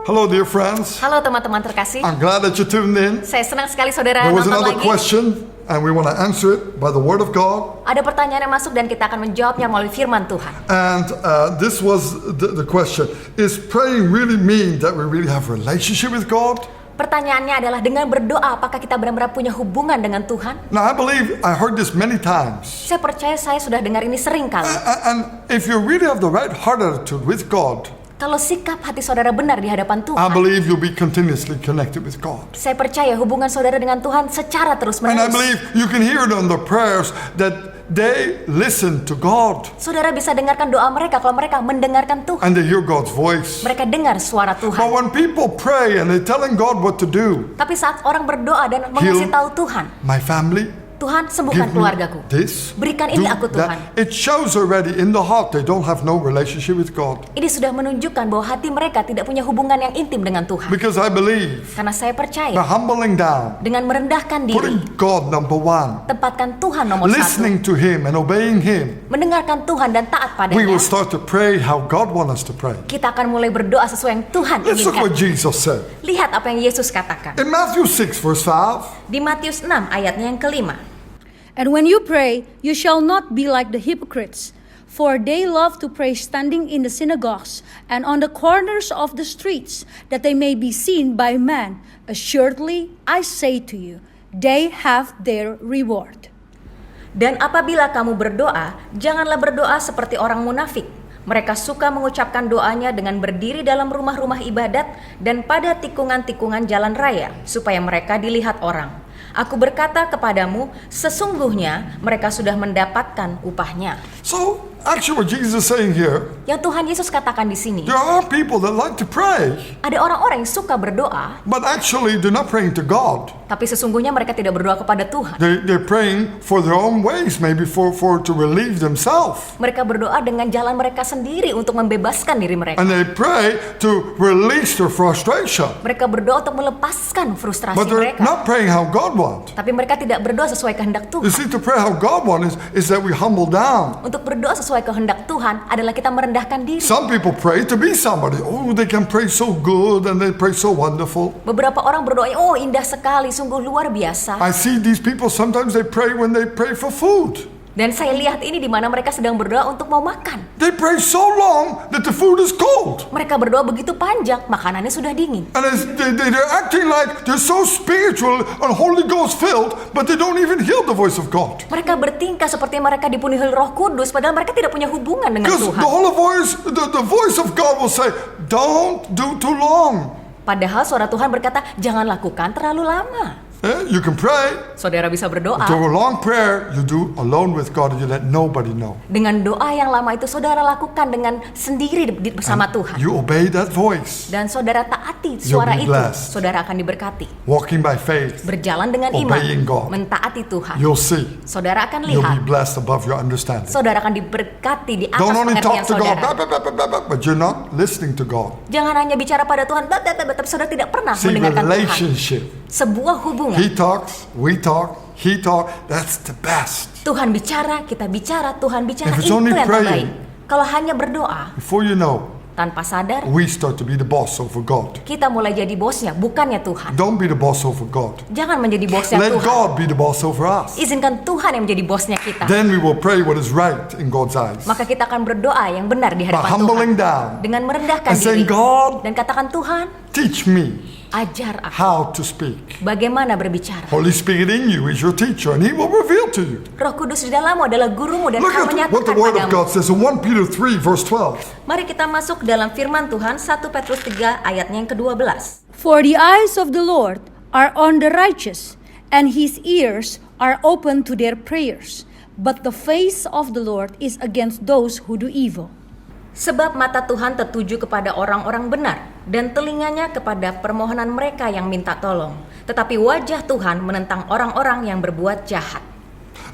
Hello, dear friends. Halo teman-teman terkasih. I'm glad that you tuned in. Saya senang sekali saudara There was nonton another lagi. question, and we want to answer it by the Word of God. Ada pertanyaan yang masuk dan kita akan menjawabnya melalui firman Tuhan. And this was the question. Is praying really mean that we really have a relationship with God? Pertanyaannya adalah dengan berdoa apakah kita benar-benar punya hubungan dengan Tuhan? Now, I believe I heard this many times. Saya percaya saya sudah dengar ini sering kali. And if you really have the right heart attitude with God, Kalau sikap hati saudara benar di hadapan I Tuhan, believe you'll be continuously connected with God. saya percaya hubungan saudara dengan Tuhan secara And I terus-menerus. believe you can hear it on the prayers that they listen to God Saudara bisa dengarkan doa mereka kalau mereka mendengarkan Tuhan. and they hear God's voice. Mereka dengar suara But Tuhan. when people pray and they're telling God what to do, Tapi saat orang berdoa dan mengasih tahu Tuhan, my family, Tuhan give sembuhkan me keluargaku. this, Berikan do ini aku Tuhan. that. It shows already in the heart they don't have no relationship with God. Ini sudah menunjukkan bahwa hati mereka tidak punya hubungan yang intim dengan Tuhan. Because I believe Karena saya the percaya humbling down, dengan merendahkan diri, putting God number one, tempatkan Tuhan nomor satu, listening to Him and obeying Him, mendengarkan Tuhan dan taat we will padanya, start to pray how God wants us to pray. kita akan mulai berdoa sesuai yang Tuhan Let's look what inginkan. Jesus said. Lihat apa yang Yesus katakan. In Matthew 6 verse 5, Di Matius 6 ayatnya yang kelima. And when you pray, you shall not be like the hypocrites, for they love to pray standing in the synagogues and on the corners of the streets, that they may be seen by men. Assuredly, I say to you, they have their reward. Dan apabila kamu berdoa, janganlah berdoa seperti orang munafik. Mereka suka mengucapkan doanya dengan berdiri dalam rumah-rumah ibadat dan pada tikungan-tikungan jalan raya, supaya mereka dilihat orang. Aku berkata kepadamu, sesungguhnya mereka sudah mendapatkan upahnya. so actually what Jesus is saying here, Yang Tuhan Yesus katakan di sini, there are people that like to pray, ada orang-orang yang suka berdoa, but actually they're not praying to God. tapi sesungguhnya mereka tidak berdoa kepada Tuhan. They're praying for their own ways, maybe for to relieve themselves. Mereka berdoa dengan jalan mereka sendiri untuk membebaskan diri mereka. And they pray to release their frustration. Mereka berdoa untuk melepaskan frustrasi But they're mereka. not praying how God wants. Tapi mereka tidak berdoa sesuai kehendak You Tuhan. see, to pray how God wants is that we humble down. Untuk berdoa sesuai kehendak Tuhan adalah kita merendahkan diri. Some people pray to be somebody. Oh, they can pray so good and they pray so wonderful. Beberapa orang berdoa, oh indah sekali, sungguh luar biasa. I see these people, sometimes they pray when they pray for food. Dan saya lihat ini di mana mereka sedang berdoa untuk mau makan. They pray so long that the food is cold. Mereka berdoa begitu panjang, makanannya sudah dingin. And they're acting like they're so spiritual and Holy Ghost filled, but they don't even hear the voice of God. Mereka bertingkah seperti mereka dipenuhi Roh Kudus, padahal mereka tidak punya hubungan dengan Because Tuhan. the whole voice, the voice of God will say, don't do too long. Padahal suara Tuhan berkata, jangan lakukan terlalu lama. You can pray. Saudara bisa berdoa. Do a long prayer you do alone with God and you let nobody know. Dengan doa yang lama itu saudara lakukan dengan sendiri bersama Tuhan. You obey that voice. Dan saudara taati You'll suara be itu, blessed. saudara akan diberkati. Walking by faith, Berjalan dengan Obeying iman, God. mentaati Tuhan. you'll see. Saudara akan You'll be lihat, blessed above your understanding. saudara akan diberkati di atas Don't only pengertian talk to God, saudara. but you're not listening to God. Jangan hanya bicara pada Tuhan, tapi saudara tidak pernah See, mendengarkan Tuhan. relationship. Sebuah hubungan. He talks, we talk, he talk. That's the best. Tuhan bicara, kita bicara, Tuhan bicara, If it's itu only yang terbaik. praying. Kalau hanya berdoa, Before you know, tanpa sadar, we start to be the boss over God. kita mulai jadi bosnya, bukannya Tuhan. Don't be the boss over God. Jangan menjadi bosnya Let Tuhan. God be the boss over us. Izinkan Tuhan yang menjadi bosnya kita. Then we will pray what is right in God's eyes. Maka kita akan berdoa yang benar di By hadapan humbling Tuhan. down Dengan merendahkan and saying, diri. God, Dan katakan, Tuhan, teach me ajar aku how to speak. bagaimana berbicara. Holy Spirit in you is your teacher and he will reveal to you. Roh Kudus di dalammu adalah gurumu dan Look akan at what the menyatakan word of padamu. God says in 1 Peter 3 verse 12. Mari kita masuk dalam firman Tuhan 1 Petrus 3 ayatnya yang ke-12. For the eyes of the Lord are on the righteous, and his ears are open to their prayers. But the face of the Lord is against those who do evil. Sebab mata Tuhan tertuju kepada orang-orang benar dan telinganya kepada permohonan mereka yang minta tolong. Tetapi wajah Tuhan menentang orang-orang yang berbuat jahat.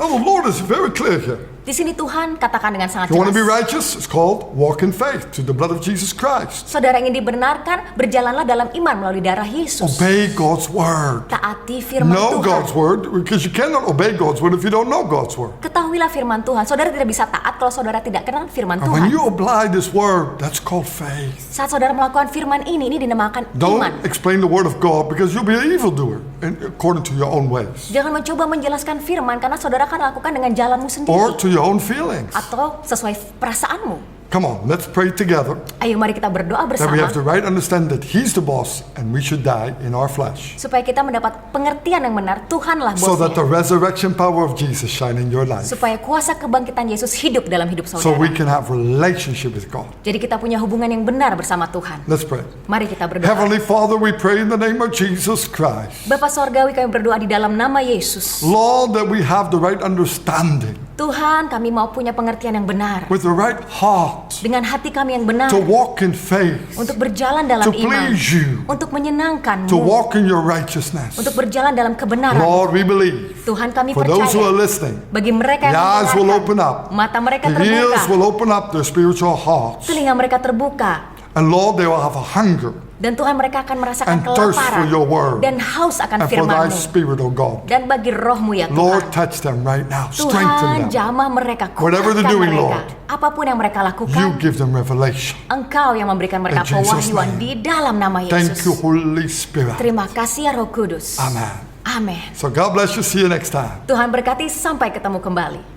Now the Lord is very clear here. Di sini Tuhan katakan dengan sangat If you want to be jelas. righteous, it's called walk in faith to the blood of Jesus Christ. Saudara ingin dibenarkan, berjalanlah dalam iman melalui darah Yesus. Obey God's word. Taati firman Know Tuhan. God's word, because you cannot obey God's word if you don't know God's word. Ketahuilah firman Tuhan. Saudara tidak bisa taat kalau saudara tidak kenal firman And when Tuhan. you apply this word, that's called faith. Saat saudara melakukan firman ini dinamakan Don't iman. explain the word of God because you'll be an evildoer according to your own ways Jangan mencoba menjelaskan firman karena saudara akan lakukan dengan jalanmu or sendiri to your own feelings. atau sesuai perasaanmu. Come on, let's pray together Ayo mari kita berdoa that we bersama have the right understanding that He's the boss and we should die in our flesh, supaya kita mendapat pengertian yang benar. Tuhanlah so that the bosnya. resurrection power of Jesus shine in your life, Supaya kuasa kebangkitan Yesus hidup dalam hidup so saudara. we can have relationship with God. Jadi kita punya hubungan yang benar bersama Tuhan. Let's pray. Mari kita berdoa. Heavenly Father, we pray in the name of Jesus Christ. Bapa Sorgawi, kami berdoa di dalam nama Yesus. Lord, that we have the right understanding Tuhan, kami mau punya pengertian yang benar. with the right heart Dengan hati kami yang benar. to walk in faith, Untuk berjalan dalam to iman. please you, Untuk to menyenangkan-Mu. walk in your righteousness. Untuk berjalan dalam kebenaran. Lord, we believe. Tuhan, kami For those who are percaya. listening, Bagi mereka the yang eyes will open mendengarkan, up, mata mereka the ears terbuka, will open up their spiritual hearts, telinga mereka terbuka, and Lord, they will have a hunger dan Tuhan mereka akan merasakan and thirst for kelaparan your word dan haus akan and for thy firman-Mu. spirit, O God. Dan bagi roh-Mu ya Lord, Tuhan. touch them right now. Tuhan, Strengthen them. jamah mereka, Whatever they're kuatkan doing, mereka. Lord, Apapun yang mereka You lakukan, give them revelation. Engkau yang memberikan mereka In Jesus' pewahyuan name. di dalam nama Thank you, Yesus. Holy Spirit. Terima kasih ya Roh Kudus. Amen. Amin. So God bless you. See you next time. Tuhan berkati, sampai ketemu kembali.